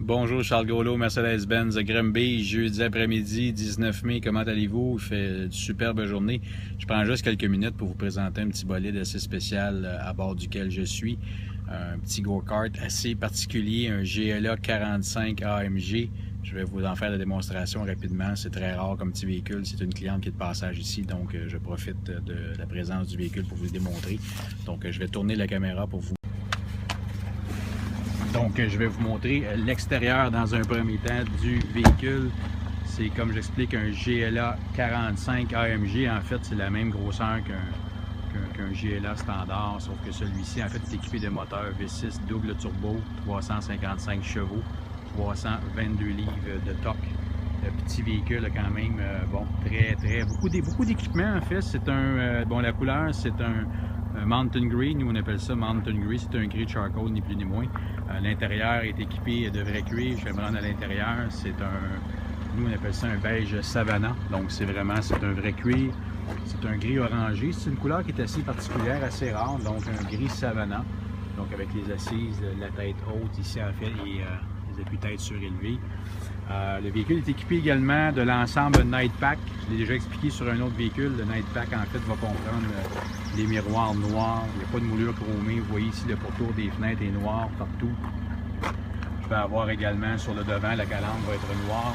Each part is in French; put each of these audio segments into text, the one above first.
Bonjour Charles Gauleau, Mercedes-Benz Grimby, jeudi après-midi, 19 mai, comment allez-vous? Il fait une superbe journée. Je prends juste quelques minutes pour vous présenter un petit bolide assez spécial à bord duquel je suis. Un petit go-kart assez particulier, un GLA 45 AMG. Je vais vous en faire la démonstration rapidement. C'est très rare comme petit véhicule. C'est une cliente qui est de passage ici, donc je profite de la présence du véhicule pour vous le démontrer. Donc je vais tourner la caméra pour vous. Donc, je vais vous montrer l'extérieur dans un premier temps du véhicule. C'est comme j'explique un GLA 45 AMG. En fait, c'est la même grosseur qu'un GLA standard, sauf que celui-ci, en fait, est équipé de moteurs V6 double turbo, 355 chevaux, 322 livres de torque. Le petit véhicule a quand même, beaucoup d'équipements, en fait. C'est la couleur, c'est un Mountain Grey, nous on appelle ça Mountain Grey, c'est un gris charcoal, ni plus ni moins. L'intérieur est équipé de vrai cuir, je vais me rendre à l'intérieur, nous on appelle ça un beige Savannah, donc c'est un vrai cuir, c'est un gris orangé, c'est une couleur qui est assez particulière, assez rare, donc un gris Savannah, donc avec les assises, la tête haute ici en fait, et les appuis-têtes surélevés. Le véhicule est équipé également de l'ensemble Nightpack. Je l'ai déjà expliqué sur un autre véhicule. Le Nightpack, en fait, va comprendre les miroirs noirs. Il n'y a pas de moulure chromée. Vous voyez ici, le pourtour des fenêtres est noir partout. Je vais avoir également sur le devant, la calandre va être noire.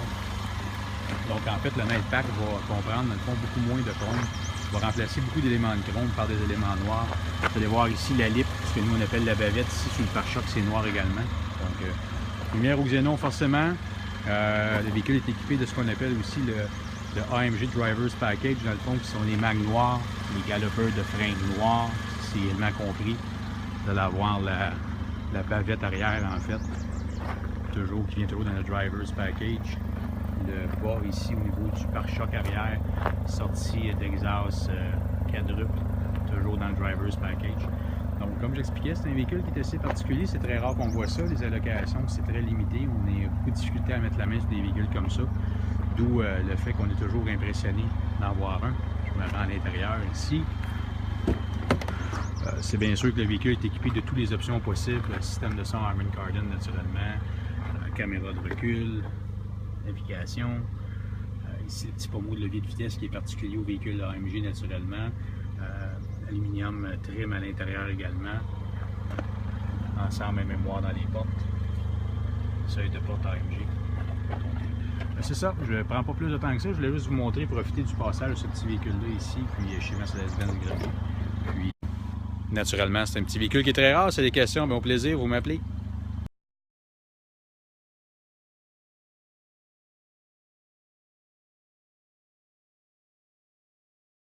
Donc, en fait, le Nightpack va comprendre, dans le fond, beaucoup moins de chrome. Il va remplacer beaucoup d'éléments de chrome par des éléments noirs. Vous allez voir ici la lip, ce que nous on appelle la bavette. Ici, sur le pare-choc, c'est noir également. Donc, lumière au xénon, forcément. Le véhicule est équipé de ce qu'on appelle aussi le AMG Drivers Package, dans le fond, qui sont les mags noirs, les galopeurs de frein noirs, c'est également compris. Vous allez avoir la bavette arrière, en fait, qui vient toujours dans le Drivers Package. Le bas ici, au niveau du pare-choc arrière, sortie d'exhaust quadruple, toujours dans le Drivers Package. Donc, comme j'expliquais, c'est un véhicule qui est assez particulier. C'est très rare qu'on voit ça. Les allocations, c'est très limité. On a beaucoup de difficulté à mettre la main sur des véhicules comme ça. D'où le fait qu'on est toujours impressionné d'en voir un. Je me rends à l'intérieur ici. C'est bien sûr que le véhicule est équipé de toutes les options possibles. Le système de son Harman Kardon, naturellement. Caméra de recul. Navigation. Ici, le petit pommeau de levier de vitesse qui est particulier au véhicule AMG, naturellement. Aluminium trim à l'intérieur également. Ensemble et mémoire dans les portes. Seuil de porte AMG. C'est ça, je ne prends pas plus de temps que ça. Je voulais juste vous montrer, profiter du passage de ce petit véhicule-là ici, puis chez Mercedes-Benz Grimby. Puis, naturellement, c'est un petit véhicule qui est très rare. C'est des questions, mais au plaisir, vous m'appelez.